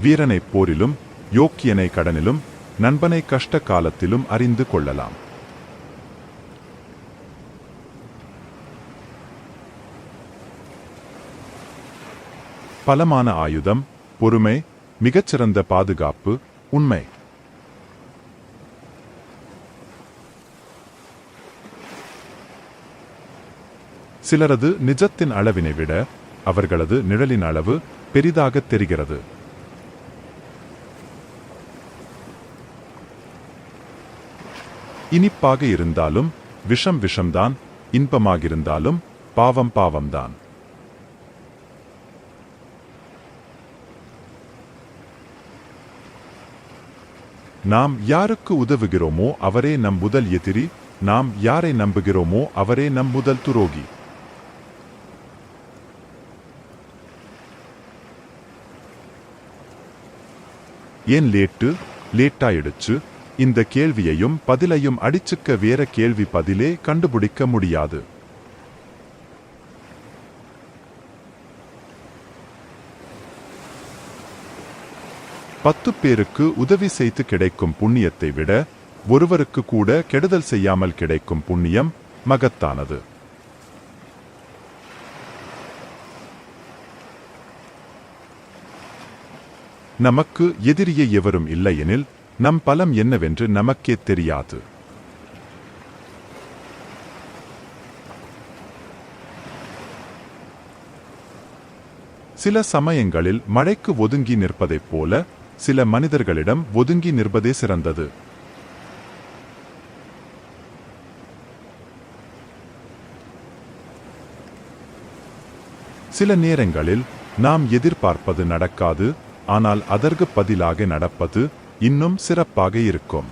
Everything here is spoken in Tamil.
வீரனை போரிலும் யோக்கியனை கடனிலும் நண்பனை கஷ்ட காலத்திலும் அறிந்து கொள்ளலாம். பலமான ஆயுதம், பொறுமை, மிகச்சிறந்த பாதுகாப்பு, உண்மை. சிலரது நிஜத்தின் அளவினை விட அவர்களது நிழலின் அளவு பெரிதாக தெரிகிறது. இனிப்பாக இருந்தாலும் விஷம் விஷம்தான், இன்பமாகிருந்தாலும் பாவம் பாவம்தான். நாம் யாருக்கு உதவுகிறோமோ அவரே நம் முதல் எதிரி, நாம் யாரை நம்புகிறோமோ அவரே நம் முதல் துரோகி. ஏன் லேட்டாயிடுச்சு? இந்த கேள்வியையும் பதிலையும் அடிச்சுக்க வேற கேள்வி பதிலே கண்டுபிடிக்க முடியாது. பத்து பேருக்கு உதவி செய்து கிடைக்கும் புண்ணியத்தை விட ஒருவருக்கு கூட கெடுதல் செய்யாமல் கிடைக்கும் புண்ணியம் மகத்தானது. நமக்கு எதிரியே எவரும் இல்லையெனில் நம் பலம் என்னவென்று நமக்கே தெரியாது. சில சமயங்களில் மழைக்கு ஒதுங்கி நிற்பதைப் போல சில மனிதர்களிடம் ஒதுங்கி நிற்பதே சிறந்தது. சில நேரங்களில் நாம் எதிர்பார்ப்பது நடக்காது, ஆனால் அதற்கு பதிலாக நடப்பது இன்னும் சிறப்பாக இருக்கும்.